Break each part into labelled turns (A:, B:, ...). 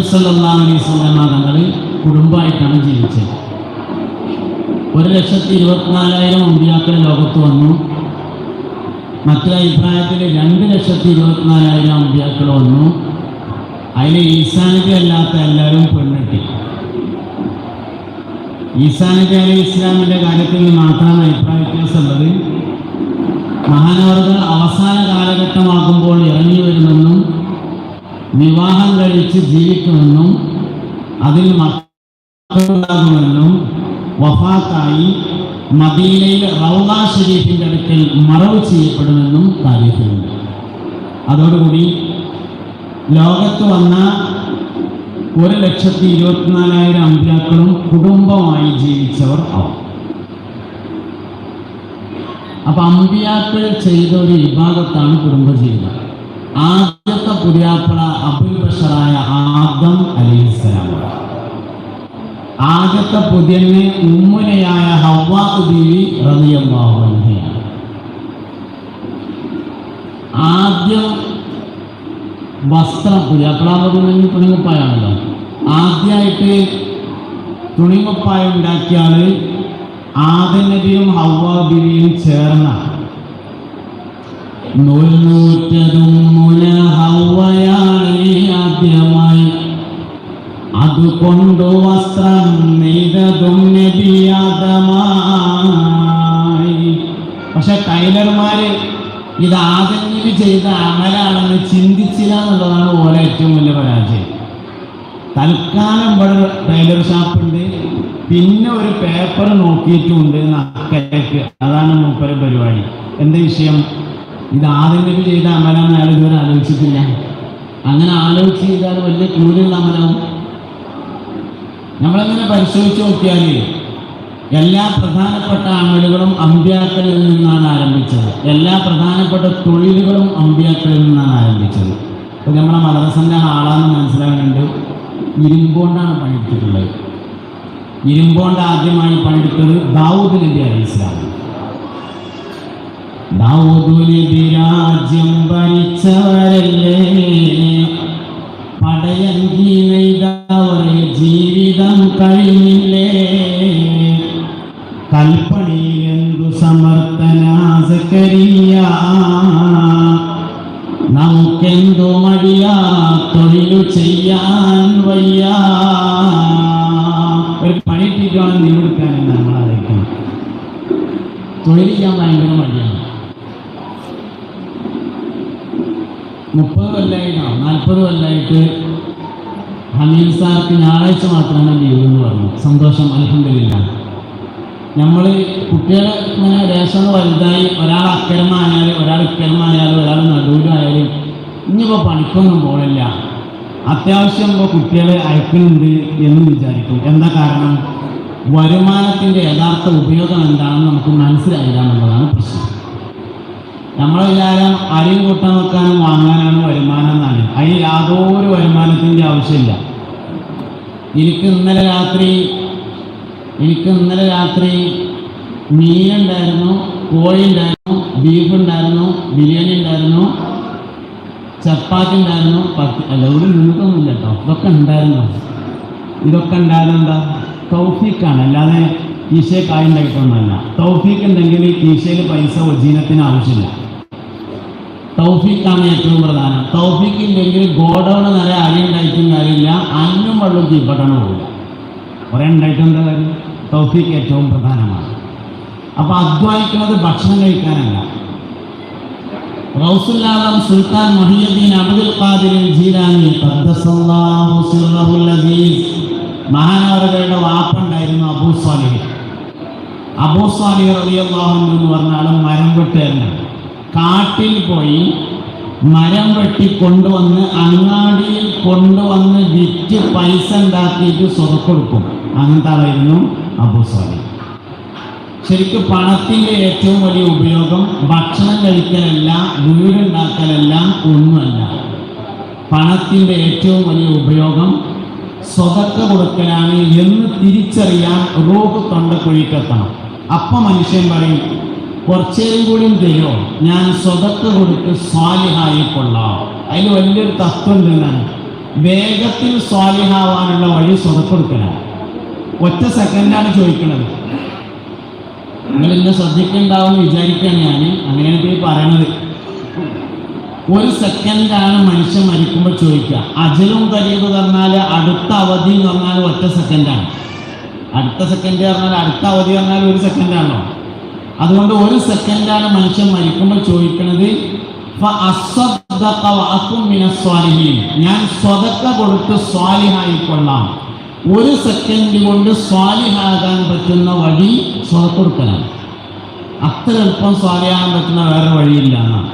A: സല്ലല്ലാഹു അലൈഹി വസല്ലം തങ്ങൾ കുടുംബമായിട്ടാണ് ജീവിച്ചത്. 1,24,000 അമ്പിയാക്കൾ ലോകത്ത് വന്നു. മറ്റൊരു അഭിപ്രായത്തിൽ 2,24,000 അമ്പിയാക്കൾ വന്നു. അതിൽ ഈസാ നബി അല്ലാത്ത എല്ലാവരും പെണ്ണെട്ടി. ഈസാ നബി അലൈഹി ഇസ്ലാമിൻ്റെ കാര്യത്തിൽ മാത്രമാണ് അഭിപ്രായ വ്യത്യാസമുള്ളത്. മഹാനവറുകൾ അവസാന കാലഘട്ടമാകുമ്പോൾ ഇറങ്ങി വരുമെന്നും വിവാഹം കഴിച്ച് ജീവിക്കുമെന്നും അതിൽ മക്കളുണ്ടാകുമെന്നും വഫാത്തായി മദീനയിൽ റൗള ഷരീഫിൻ്റെ അടുക്കൽ മറവ് ചെയ്യപ്പെടുമെന്നും താരീഖിലുണ്ട്. അതോടുകൂടി ലോകത്ത് വന്ന 1,24,000 അമ്പിയാക്കളും കുടുംബമായി ജീവിച്ചവർ ആവും. അപ്പൊ അമ്പിയാക്കൾ ചെയ്ത ഒരു വിഭാഗത്താണ് കുടുംബജീവിതം. ആദ്യത്തെ പുതിയാപ്പള അബുൽ ബഷറായ ആദം അലൈഹിസ്സലാം, ആദ്യത്തെ പുതിയന് ഉമ്മുനയായ ഹവ്വാ ബീവി റളിയല്ലാഹു അൻഹയാണ്. ആദ്യം വസ്ത്രം പുതിയാപ്പളാകുന്നെങ്കിൽ തുണിമുപ്പായാണല്ലോ. ആദ്യമായിട്ട് തുണിമുപ്പായം ഉണ്ടാക്കിയാൽ ആദം നബിയും ഹവ്വാ ബീവിയും ചേർന്ന നൂൽനൂറ്റതും ഹവ്വയാണ് ആദ്യമായി, അതുകൊണ്ടു വസ്ത്രം നെയ്തതും നബിയാദമായി. പക്ഷെ ടൈലർമാര് ഇത് ആദം നബി ചെയ്ത അമലാണെന്ന് ചിന്തിച്ചില്ല എന്നുള്ളതാണ് ഓരോ ഏറ്റവും വലിയ പരാജയം. തൽക്കാലം ഇവിടെ ടൈലർ ഷാപ്പുണ്ട്, പിന്നെ ഒരു പേപ്പർ നോക്കിയിട്ടുമുണ്ട് നക്കലേക്ക്. അതാണ് മൂപ്പര പരിപാടി. എന്താ വിഷയം? ഇത് ആദം നബി ചെയ്ത അമലാന്ന് അയാൾ ഇതുവരെ ആലോചിച്ചിട്ടില്ല. അങ്ങനെ ആലോചിച്ച് ചെയ്താൽ വലിയ കൂലിയുള്ള അമലാവും. നമ്മളെങ്ങനെ പരിശോധിച്ച് നോക്കിയാൽ എല്ലാ പ്രധാനപ്പെട്ട അമലുകളും അമ്പിയാക്കളിൽ നിന്നാണ് ആരംഭിച്ചത്. എല്ലാ പ്രധാനപ്പെട്ട തൊഴിലുകളും അമ്പിയാക്കളിൽ നിന്നാണ് ആരംഭിച്ചത്. അപ്പോൾ നമ്മളെ മദ്രസൻ്റെ ആളാന്ന് മനസ്സിലാകുന്നുണ്ട്. ഇരുമ്പോണ്ടാണ് പണിയെടുത്തിട്ടുള്ളത്. ഇരുമ്പോണ്ട് ആദ്യമായി പണിയെടുത്തത് ദാവൂദ് നബി അലൈഹിസ്സലാം. ദാവൂദ് നബി രാജ്യം ഭരിച്ചവരല്ലേ, പടയങ്കി നെയ്തവരെ ജീവിതം കഴിഞ്ഞില്ലേ, കൽപ്പണിയിൽ എന്തു സമർത്ഥനാ സക്കരിയ, നമുക്കെന്തു മടിയാ തൊഴിലു ചെയ്യാൻ വയ്യ. ഒരു പണിയിട്ടിട്ടാണ് നിന്നെടുക്കാൻ നമ്മൾ അറിയിക്കണം. തൊഴിൽ ചെയ്യാൻ ഭയങ്കര മടിയാണ്. 30 കൊല്ലമായിട്ടോ 40 കൊല്ലമായിട്ട് ഹമീദ് സാർക്ക് ഞായറാഴ്ച മാത്രമാണ് ലീവ് എന്ന് പറഞ്ഞു. സന്തോഷം, അൽഹംദുലില്ലാഹ്. നമ്മൾ കുട്ടികളെ ഇങ്ങനെ ദേശം വലുതായി, ഒരാൾ അക്കരമായാലും ഒരാൾ ഇക്കരമായാലും ഒരാൾ നടുവിലായാലും ഇനിയിപ്പോൾ പണിക്കൊന്നും പോകില്ല. അത്യാവശ്യം ഇപ്പോൾ കുട്ടികളെ അയക്കുന്നുണ്ട് എന്ന് വിചാരിക്കും. എന്താ കാരണം? വരുമാനത്തിൻ്റെ യഥാർത്ഥ ഉപയോഗം എന്താണെന്ന് നമുക്ക് മനസ്സിലായില്ല എന്നുള്ളതാണ് പ്രശ്നം. നമ്മളെല്ലാവരും അരി കൂട്ടാൻ വെക്കാനും വാങ്ങാനാണ് വരുമാനം എന്നാണ്. അതിന് യാതൊരു വരുമാനത്തിൻ്റെ ആവശ്യമില്ല. എനിക്ക് ഇന്നലെ രാത്രി മീനുണ്ടായിരുന്നു, കോഴി ഉണ്ടായിരുന്നു, ബീഫ് ഉണ്ടായിരുന്നു, ബിരിയാണി ഉണ്ടായിരുന്നു, ചപ്പാത്തി ഉണ്ടായിരുന്നു. ഇവിടെ നിങ്ങൾക്കൊന്നുമില്ല കേട്ടോ, ഇതൊക്കെ ഉണ്ടായിരുന്നു. ഇതൊക്കെ ഉണ്ടായതെന്താ? തൗഫീഖാണ്, അല്ലാതെ ഈശയെ കായുണ്ടായിട്ടൊന്നുമല്ല. തൗഫീഖ് ഉണ്ടെങ്കിൽ ഈശയിൽ പൈസ ഒജീനത്തിന് ആവശ്യമില്ല. തൗഫീഖാണ് ഏറ്റവും പ്രധാനം. തൗഫീഖ് ഇല്ലെങ്കിൽ ഗോഡൗണ് നിറയെ അരി ഉണ്ടായിട്ടും കാര്യമില്ല, അന്നും വെള്ളം തീപ്പെട്ടാണ് പോകില്ല. കുറേ ഉണ്ടായിട്ടും എന്താ കാര്യം? തൗഫീഖ് ഏറ്റവും പ്രധാനമാണ്. അപ്പോൾ അധ്വാനിക്കുന്നത് ഭക്ഷണം കഴിക്കാനല്ല. ഗൗസുൽ ആലം സുൽത്താൻ മുഹിയുദ്ദീൻ അബ്ദുൽ ഖാദിർ ജീലാനി ഖദ്ദസല്ലാഹു സിർറഹുൽ അസീസ് മഹാനവറുകളുടെ വാപ്പുണ്ടായിരുന്നു അബൂ സ്വാലിഹ് റളിയല്ലാഹു അൻഹു എന്ന് പറഞ്ഞ ആൾ മരം വെട്ടുകാരനാണ്. കാട്ടിൽ പോയി മരം വെട്ടി കൊണ്ടുവന്ന് അങ്ങാടിയിൽ കൊണ്ടുവന്ന് വിറ്റ് പൈസ ഉണ്ടാക്കിയിട്ട് സ്വതക്ക് കൊടുക്കും. അങ്ങനത്തെ ആളായിരുന്നു അബൂ സ്വാലിഹ്. ശരിക്കും പണത്തിൻ്റെ ഏറ്റവും വലിയ ഉപയോഗം ഭക്ഷണം കഴിക്കലല്ല, വീടുണ്ടാക്കലല്ല, ഒന്നുമല്ല. പണത്തിൻ്റെ ഏറ്റവും വലിയ ഉപയോഗം സ്വതക്ക കൊടുക്കലാണ് എന്ന് തിരിച്ചറിയാൻ റൂഹ് തൊണ്ടക്കുഴിക്കെത്തണം. അപ്പം മനുഷ്യൻ പറയും, കുറച്ചേരും കൂടിയും തരുമോ, ഞാൻ സ്വതക്ക കൊടുത്ത് സ്വാലിഹായി കൊള്ളാം. അതിൽ വലിയൊരു തത്വം എന്താണ്? വേഗത്തിൽ സ്വാലിഹാവാനുള്ള വഴി സ്വതക്കൊടുക്കലാണ്. ഒറ്റ സെക്കൻഡാണ് ചോദിക്കുന്നത്. നിങ്ങൾ ഇന്നെ ശ്രദ്ധിക്കുന്നുണ്ടാവും വിചാരിക്കുകയാണ് ഞാൻ, അങ്ങനെയാണ് ഈ പറയണത്. ഒരു സെക്കൻഡാണ് മനുഷ്യൻ മരിക്കുമ്പോൾ ചോദിക്കുക. അജലും കരീബ് പറഞ്ഞാൽ അടുത്ത അവധി എന്ന് പറഞ്ഞാൽ ഒറ്റ സെക്കൻഡാണ്. അടുത്ത സെക്കൻഡ് പറഞ്ഞാൽ അടുത്ത അവധി പറഞ്ഞാൽ ഒരു സെക്കൻഡാണല്ലോ. അതുകൊണ്ട് ഒരു സെക്കൻഡാണ് മനുഷ്യൻ മരിക്കുമ്പോൾ ചോദിക്കുന്നത്, ഞാൻ സ്വതക്ക കൊടുത്ത് സ്വാലിഹായിക്കൊള്ളാം. ഒരു സെക്കൻഡ് കൊണ്ട് സ്വാലിഹാകാൻ പറ്റുന്ന വഴി സ്വതക്ക കൊടുക്കലാണ്. അത്ര എളുപ്പം സ്വാലിഹാകാൻ പറ്റുന്ന വേറെ വഴിയില്ല എന്നാണ്.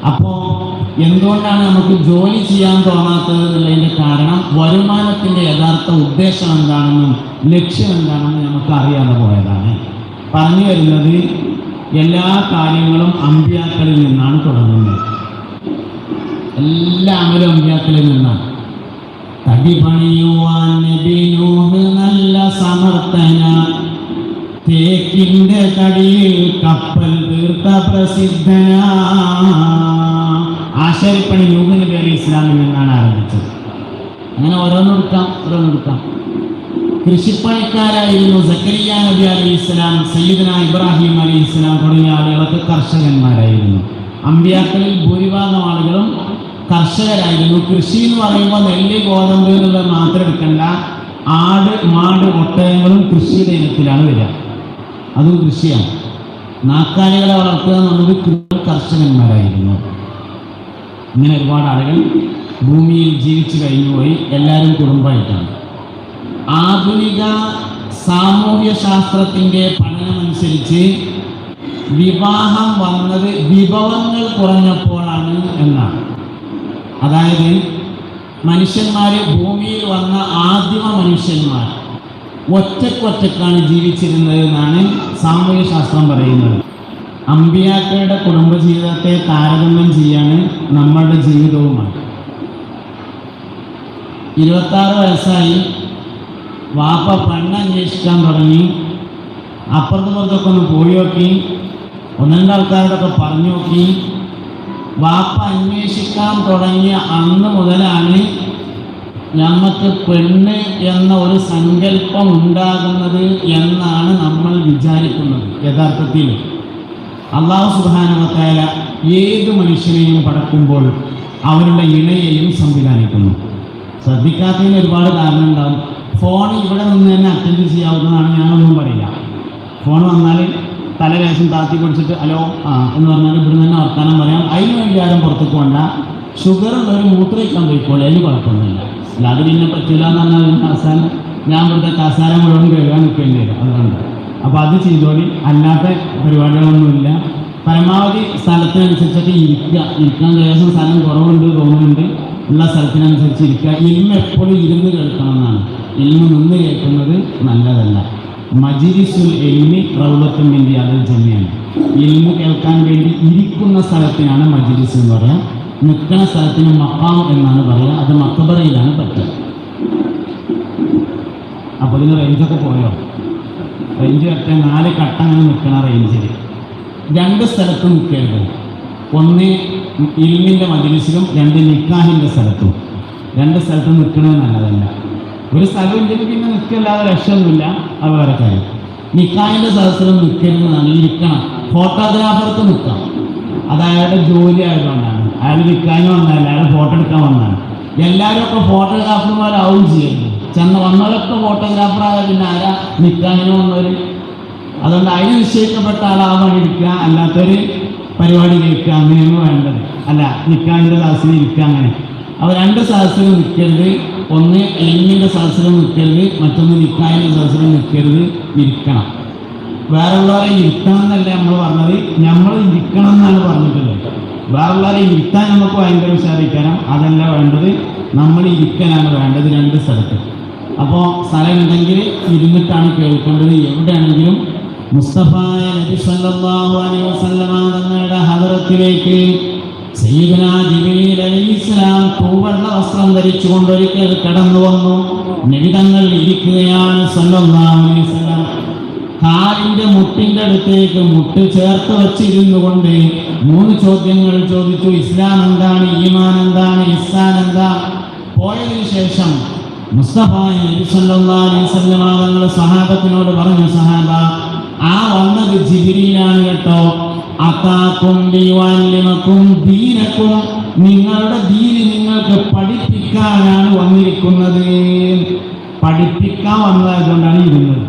A: അപ്പോൾ എന്തുകൊണ്ടാണ് നമുക്ക് ജോലി ചെയ്യാൻ തോന്നാത്തത് എന്നുള്ളതിൻ്റെ കാരണം വരുമാനത്തിൻ്റെ യഥാർത്ഥ ഉദ്ദേശം എന്താണെന്നും ലക്ഷ്യം എന്താണെന്നും നമുക്ക് അറിയാതെ പോയതാണ്. പറഞ്ഞു വരുന്നത്, എല്ലാ കാര്യങ്ങളും അമ്പിയാക്കളിൽ നിന്നാണ് തുടങ്ങുന്നത്. എല്ലാ അമലും അമ്പിയാക്കളിൽ നിന്നാണ്. തടി പണിയുവാൻ നബി നൂഹ് നല്ല സമർത്ഥന, തേക്കിൻ്റെ തടിയിൽ കപ്പൽ തീർത്ത പ്രസിദ്ധന. ആശാരിപ്പണി നൂഹ് നബി അലൈഹി ഇസ്ലാമിൽ നിന്നാണ് ആരംഭിച്ചത്. അങ്ങനെ ഓരോന്നെടുക്കാം. കൃഷിപ്പണിക്കാരായിരുന്നു സക്കരിയ നബി അലൈഹി ഇസ്ലാം, സയ്യിദന ഇബ്രാഹിം അലൈഹി ഇസ്ലാം തുടങ്ങിയ ആളുകളൊക്കെ കർഷകന്മാരായിരുന്നു. അമ്പിയാക്കളിൽ ഭൂരിഭാഗം ആളുകളും കർഷകരായിരുന്നു. കൃഷി എന്ന് പറയുമ്പോൾ നെല്ല്, ഗോതമ്പ് എന്നുള്ളത് മാത്രം എടുക്കണ്ട, ആട്, മാട്, ഒട്ടകങ്ങളും കൃഷിയുടെ ഇനത്തിലാണ് വരിക. അതും കൃഷിയാണ്. നാക്കാലികളെ വളർത്തുക എന്നുള്ളത് കർഷകന്മാരായിരുന്നു. ഇങ്ങനെ ഒരുപാട് ആളുകൾ ഭൂമിയിൽ ജീവിച്ചു കഴിഞ്ഞുപോയി. എല്ലാവരും കുടുംബമായിട്ടാണ്. ആധുനിക സാമൂഹ്യ ശാസ്ത്രത്തിൻ്റെ പഠനമനുസരിച്ച് വിവാഹം വന്നത് വിഭവങ്ങൾ കുറഞ്ഞപ്പോഴാണ് എന്നാണ്. അതായത് മനുഷ്യന്മാർ, ഭൂമിയിൽ വന്ന ആദിമ മനുഷ്യന്മാർ ഒറ്റക്കൊറ്റക്കാണ് ജീവിച്ചിരുന്നത് എന്നാണ് സാമൂഹ്യ ശാസ്ത്രം പറയുന്നത്. അമ്പിയാക്കളുടെ കുടുംബജീവിതത്തെ താരതമ്യം ചെയ്യാണ് നമ്മളുടെ ജീവിതവുമാണ്. 26 വയസ്സായി വാപ്പ പെണ്ണന്വേഷിക്കാൻ തുടങ്ങി. അപ്പുറത്തുപുറത്തൊക്കെ ഒന്ന് പോയി നോക്കി, ഒന്ന് രണ്ടാൾക്കാരോടൊക്കെ പറഞ്ഞു നോക്കി. വാപ്പ അന്വേഷിക്കാൻ തുടങ്ങിയ അന്ന് മുതലാണ് നമുക്ക് പെണ്ണ് എന്ന ഒരു സങ്കല്പം ഉണ്ടാകുന്നത് എന്നാണ് നമ്മൾ വിചാരിക്കുന്നത്. യഥാർത്ഥത്തിൽ അല്ലാഹു സുബ്ഹാനഹു വ തആല ഏത് മനുഷ്യനെയും പടക്കുമ്പോൾ അവരുടെ ഇണയെയും സംവിധാനിക്കുന്നു. ശ്രദ്ധിക്കാത്തതിന് ഒരുപാട് കാരണം ഉണ്ടാകും. ഫോൺ ഇവിടെ നിന്ന് തന്നെ അറ്റൻഡ് ചെയ്യാവുന്നതാണ്, ഞാനൊന്നും പറയില്ല. ഫോൺ വന്നാൽ തലവേശം താത്തി പിടിച്ചിട്ട് ഹലോ എന്ന് പറഞ്ഞാൽ ഇവിടെ തന്നെ വർത്താനം പറയാം. അതിന് വേണ്ടി ആരും പുറത്തേക്ക് വേണ്ട. ഷുഗർ ഉള്ളവർ മൂത്രയിക്കാൻ പോയിക്കോളെ, അതിന് കുഴപ്പമൊന്നുമില്ല. അല്ലാതെ പിന്നെ പറ്റില്ല എന്ന് പറഞ്ഞാൽ അവസാനം ഞാൻ ഇവിടുത്തെ കസാര മുഴുവൻ കഴുകാൻ നിൽക്കേണ്ടി വരും. അതുകൊണ്ട് അപ്പോൾ അത് ചെയ്തോളി. അല്ലാത്ത പരിപാടികളൊന്നുമില്ല. പരമാവധി സ്ഥലത്തിനനുസരിച്ചൊക്കെ ഇരിക്കാൻ ദിവസം സ്ഥലം കുറവുണ്ട് തോന്നുന്നുണ്ട്. ഉള്ള സ്ഥലത്തിനനുസരിച്ച് ഇരിക്കുക. ഇൽമ എപ്പോഴും ഇരുന്ന് കേൾക്കണം എന്നാണ്. ഇൽമ നിന്ന് കേൾക്കുന്നത് നല്ലതല്ല. മജ്‌ലിസുൽ ഇൽമി റൗളത്തുൻ മിൻ റിയാദിൽ ജന്നയാണ്. ഇൽമ കേൾക്കാൻ വേണ്ടി ഇരിക്കുന്ന സ്ഥലത്തിനാണ് മജ്‌ലിസ് എന്ന് പറയുക. നിൽക്കുന്ന സ്ഥലത്തിന് മഖാം എന്നാണ് പറയുക. അത് മഖബറയിലാണ് പറ്റുക. അപ്പോൾ ഇതിന് റേഞ്ചൊക്കെ പോയോ? റേഞ്ച് കറക്റ്റ് 4 കട്ട അങ്ങനെ നിൽക്കണ റേഞ്ചിൽ 2 സ്ഥലത്ത് നിൽക്കരുത്. ഒന്ന് ഇൽമിൻ്റെ മജ്‌ലിസിലും 2 നിക്കാഹിൻ്റെ സ്ഥലത്തും. 2 സ്ഥലത്ത് നിൽക്കുന്നത് നല്ലതല്ല. ഒരു സ്ഥലം ഇല്ലെങ്കിൽ പിന്നെ നിൽക്കല്ലാതെ രക്ഷയൊന്നുമില്ല. അത് വേറെ കാര്യം. നിക്കാഹിൻ്റെ സദസ്സിലും നിൽക്കരുതെന്നാണ്. ഇരിക്കണം. ഫോട്ടോഗ്രാഫർക്ക് നിൽക്കാം. അത് അയാളുടെ ജോലി ആയതുകൊണ്ടാണ്. അയാൾ നിൽക്കാനും വന്നതല്ല, അയാൾ ഫോട്ടോ എടുക്കാൻ വന്നതാണ്. എല്ലാവരും ഒക്കെ ഫോട്ടോഗ്രാഫർമാരാവും ചെയ്യുന്നത്. വന്നവരൊക്കെ ഫോട്ടോഗ്രാഫറായ പിന്നെ ആരാ നിക്കാഹിന് വന്നവർ? അതുകൊണ്ട് അതിന് നിശ്ചയിക്കപ്പെട്ട ആളാവാൻ ഇരിക്കുക, അല്ലാത്തൊരു പരിപാടി കേൾക്കുക, അങ്ങനെയാണ് വേണ്ടത്. അല്ല, നിക്കാഹിൻ്റെ സദസ്സിൽ ഇരിക്കുക. അങ്ങനെ അവർ 2 സദസ്സിലും നിൽക്കരുത്. ഒന്ന് എല്ലിൻ്റെ സദസ്സിലും നിൽക്കരുത്, മറ്റൊന്ന് നിക്കാഹിൻ്റെ സദസ്സിലും നിൽക്കരുത്. ഇരിക്കണം. വേറെയുള്ളവരെ ഇരുത്തണം എന്നല്ല നമ്മൾ പറഞ്ഞത്, നമ്മൾ ഇരിക്കണം എന്നാണ് പറഞ്ഞിട്ടുള്ളത്. വേറെയുള്ളവരെ ഇരുത്താൻ നമുക്ക് ഭയങ്കര ഉഷാറിക്കണം, അതല്ല വേണ്ടത്. നമ്മൾ ഇരിക്കാനാണ് വേണ്ടത് 2 സ്ഥലത്ത്. അപ്പോൾ സ്ഥലം ഉണ്ടെങ്കിൽ ഇരുന്നിട്ടാണ് കേൾക്കേണ്ടത്. എവിടെയാണെങ്കിലും മുസ്തഫായ നബി സല്ലല്ലാഹു അലൈഹി വസല്ലമ തങ്ങളുടെ ഹദറത്തിലേക്ക് സയ്യിദുനാ ജിബ്രീൽ അലൈഹിസ്സലാം പൂവെള്ള വസ്ത്രം ധരിച്ചുകൊണ്ടൊരിക്കൽ കടന്നു വന്നു. നബി തങ്ങൾ ഇരിക്കുകയാണ് സല്ലല്ലാഹു അലൈഹി വസല്ലം. കാലിൻ്റെ മുട്ടിൻ്റെ അടുത്തേക്ക് മുട്ട് ചേർത്ത് വച്ചിരുന്നു കൊണ്ട് 3 ചോദ്യങ്ങൾ ചോദിച്ചു. ഇസ്ലാം എന്താണ്? ഈമാൻ എന്താണ്? ഇഹ്സാൻ എന്താ? പോയതിനു ശേഷം മുസ്തഫ നബി സല്ലല്ലാഹു അലൈഹി വസല്ലം തങ്ങൾ സഹാബത്തിനോട് പറഞ്ഞു, സഹാബ, ആ വന്നത് ജിബ്രീലാണ് കേട്ടോ. അതാക്കും ലിയുഅല്ലിമക്കും ദീനക്കും, നിങ്ങളുടെ ദീന് നിങ്ങൾക്ക് പഠിപ്പിക്കാനാണ് വന്നിരിക്കുന്നത്. പഠിപ്പിക്കാൻ വന്നതുകൊണ്ടാണ് ഇരുന്നത്.